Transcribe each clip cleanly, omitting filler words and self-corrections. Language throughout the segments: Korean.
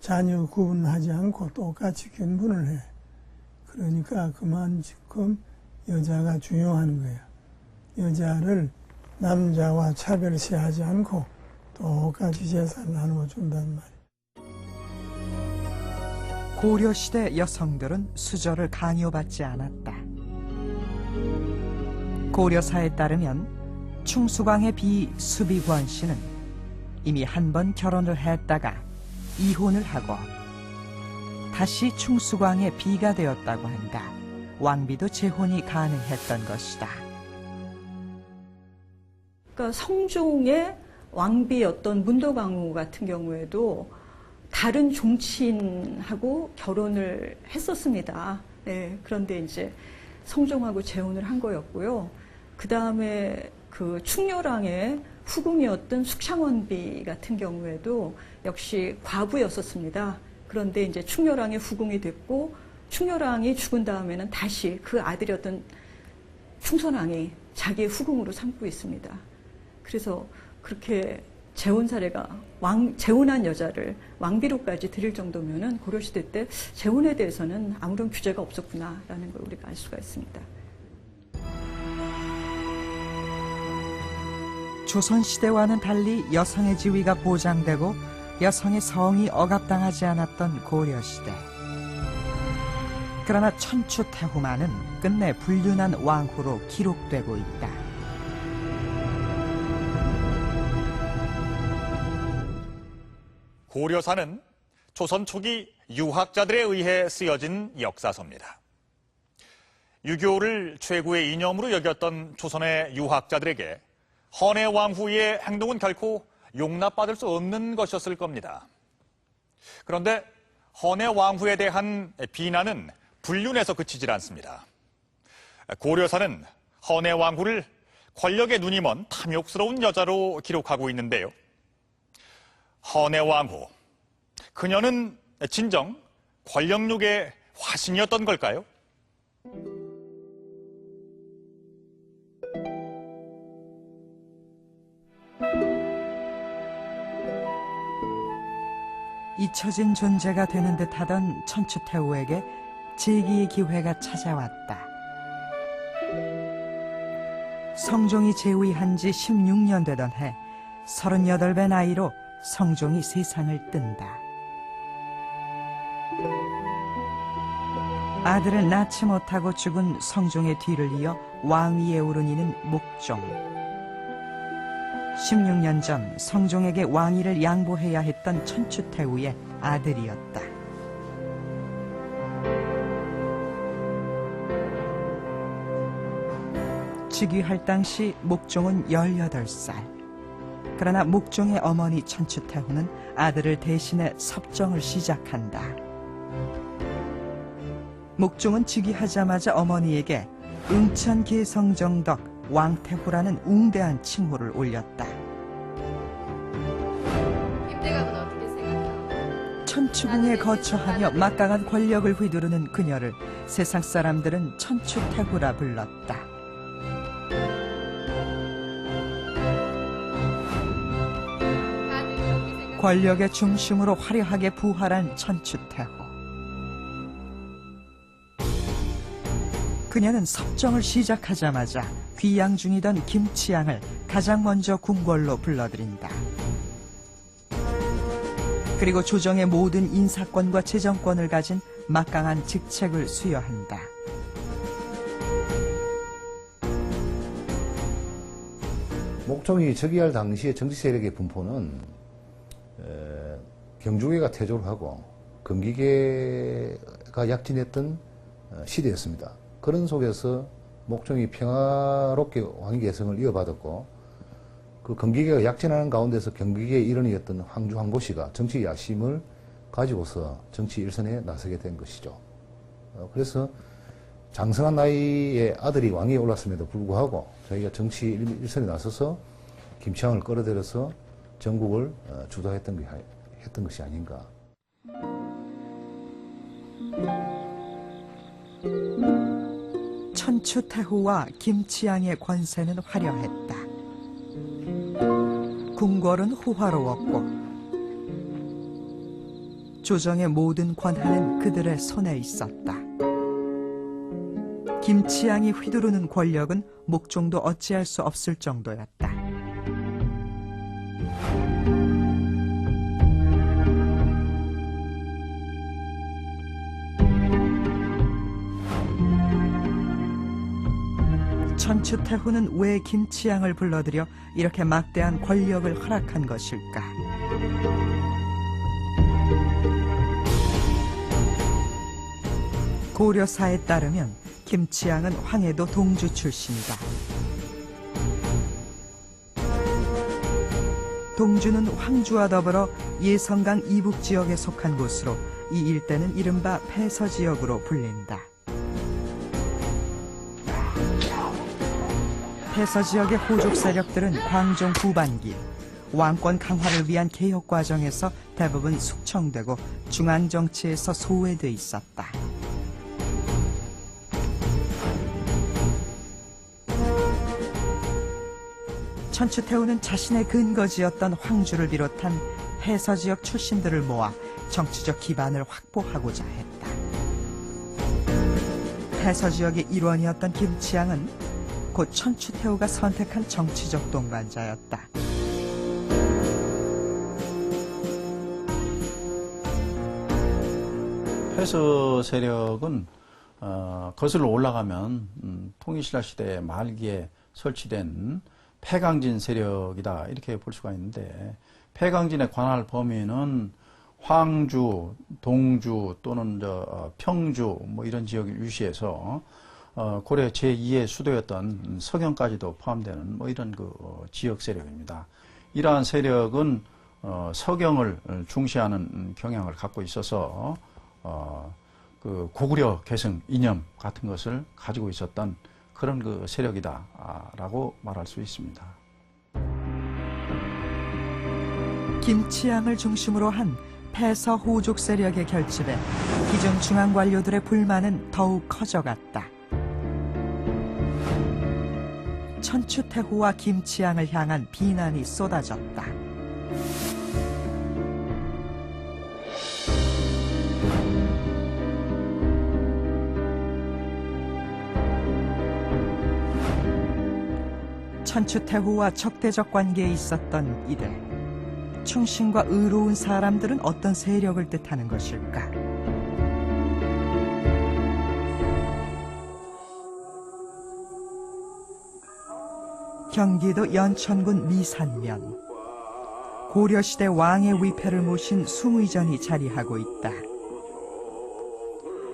자녀 구분하지 않고 똑같이 균분을 해. 그러니까 그만큼 여자가 중요한 거야. 여자를 남자와 차별시하지 않고 똑같이 재산을 나누어 준단 말이야. 고려시대 여성들은 수저를 강요받지 않았다. 고려사에 따르면 충수광의 비 수비권 씨는 이미 한 번 결혼을 했다가 이혼을 하고 다시 충수광의 비가 되었다고 한다. 왕비도 재혼이 가능했던 것이다. 그러니까 성종의 왕비였던 문도광우 같은 경우에도 다른 종친하고 결혼을 했었습니다. 네, 그런데 이제 성종하고 재혼을 한 거였고요. 그 다음에 그 충렬왕의 후궁이었던 숙창원비 같은 경우에도 역시 과부였었습니다. 그런데 이제 충렬왕의 후궁이 됐고 충렬왕이 죽은 다음에는 다시 그 아들이었던 충선왕이 자기의 후궁으로 삼고 있습니다. 그래서 그렇게 재혼 사례가 재혼한 여자를 왕비로까지 드릴 정도면은 고려시대 때 재혼에 대해서는 아무런 규제가 없었구나라는 걸 우리가 알 수가 있습니다. 조선시대와는 달리 여성의 지위가 보장되고 여성의 성이 억압당하지 않았던 고려시대. 그러나 천추태후만은 끝내 불륜한 왕후로 기록되고 있다. 고려사는 조선 초기 유학자들에 의해 쓰여진 역사서입니다. 유교를 최고의 이념으로 여겼던 조선의 유학자들에게 헌해 왕후의 행동은 결코 용납받을 수 없는 것이었을 겁니다. 그런데 헌해 왕후에 대한 비난은 불륜에서 그치질 않습니다. 고려사는 헌해 왕후를 권력에 눈이 먼 탐욕스러운 여자로 기록하고 있는데요. 헌해 왕후, 그녀는 진정 권력욕의 화신이었던 걸까요? 잊혀진 존재가 되는 듯하던 천추태후에게 재기의 기회가 찾아왔다. 성종이 재위한 지 16년 되던 해 38배 나이로 성종이 세상을 뜬다. 아들을 낳지 못하고 죽은 성종의 뒤를 이어 왕위에 오른 이는 목종. 16년 전 성종에게 왕위를 양보해야 했던 천추태후의 아들이었다. 즉위할 당시 목종은 18살. 그러나 목종의 어머니 천추태후는 아들을 대신해 섭정을 시작한다. 목종은 즉위하자마자 어머니에게 응천계성정덕 왕태후라는 웅대한 칭호를 올렸다. 입대감은 어떻게 생각해요? 천추궁에 거처하며 막강한 권력을 휘두르는 그녀를 세상 사람들은 천추태후라 불렀다. 권력의 중심으로 화려하게 부활한 천추태후. 그녀는 섭정을 시작하자마자 귀양 중이던 김치양을 가장 먼저 궁궐로 불러들인다. 그리고 조정의 모든 인사권과 재정권을 가진 막강한 직책을 수여한다. 목종이 즉위할 당시의 정치 세력의 분포는 경주계가 퇴조를 하고 금기계가 약진했던 시대였습니다. 그런 속에서 목종이 평화롭게 왕위 계승을 이어받았고 그 금기계가 약진하는 가운데서 경기계의 일원이었던 황주 황보씨가 정치 야심을 가지고서 정치 일선에 나서게 된 것이죠. 그래서 장성한 나이에 아들이 왕위에 올랐음에도 불구하고 저희가 정치 일선에 나서서 김치양을 끌어들여서 전국을 주도했던 것이 아닌가. 천추태후와 김치양의 권세는 화려했다. 궁궐은 호화로웠고 조정의 모든 권한은 그들의 손에 있었다. 김치양이 휘두르는 권력은 목종도 어찌할 수 없을 정도였다. 천추태후는 왜 김치양을 불러들여 이렇게 막대한 권력을 허락한 것일까? 고려사에 따르면 김치양은 황해도 동주 출신이다. 동주는 황주와 더불어 예성강 이북 지역에 속한 곳으로 이 일대는 이른바 폐서지역으로 불린다. 폐서지역의 호족 세력들은 광종 후반기 왕권 강화를 위한 개혁 과정에서 대부분 숙청되고 중앙정치에서 소외돼 있었다. 천추태후는 자신의 근거지였던 황주를 비롯한 해서지역 출신들을 모아 정치적 기반을 확보하고자 했다. 해서지역의 일원이었던 김치양은 곧 천추태후가 선택한 정치적 동반자였다. 해서 세력은 거슬러 올라가면 통일신라 시대 말기에 설치된 폐강진 세력이다 이렇게 볼 수가 있는데, 폐강진의 관할 범위는 황주, 동주 또는 평주 뭐 이런 지역을 유시해서 고려 제2의 수도였던 서경까지도 포함되는 뭐 이런 지역 세력입니다. 이러한 세력은 서경을 중시하는 경향을 갖고 있어서 고구려 계승 이념 같은 것을 가지고 있었던 그런 세력이다라고 말할 수 있습니다. 김치양을 중심으로 한 폐서 호족 세력의 결집에 기존 중앙 관료들의 불만은 더욱 커져갔다. 천추태후와 김치양을 향한 비난이 쏟아졌다. 천추태후와 적대적 관계에 있었던 이들, 충신과 의로운 사람들은 어떤 세력을 뜻하는 것일까? 경기도 연천군 미산면, 고려시대 왕의 위패를 모신 숭의전이 자리하고 있다.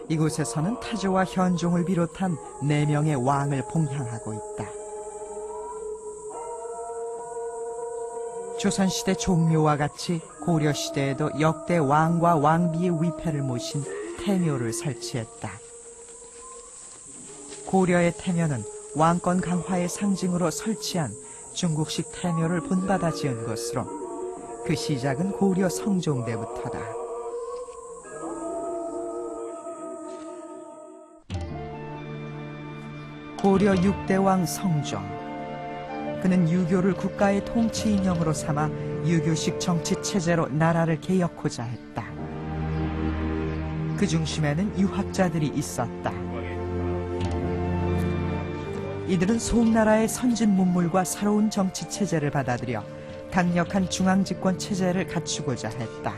이곳에서는 태조와 현종을 비롯한 4명의 왕을 봉향하고 있다. 조선시대 종묘와 같이 고려시대에도 역대 왕과 왕비의 위패를 모신 태묘를 설치했다. 고려의 태묘는 왕권 강화의 상징으로 설치한 중국식 태묘를 본받아 지은 것으로 그 시작은 고려 성종대부터다. 고려 6대 왕 성종. 그는 유교를 국가의 통치 이념으로 삼아 유교식 정치 체제로 나라를 개혁하고자 했다. 그 중심에는 유학자들이 있었다. 이들은 송나라의 선진 문물과 새로운 정치 체제를 받아들여 강력한 중앙집권 체제를 갖추고자 했다.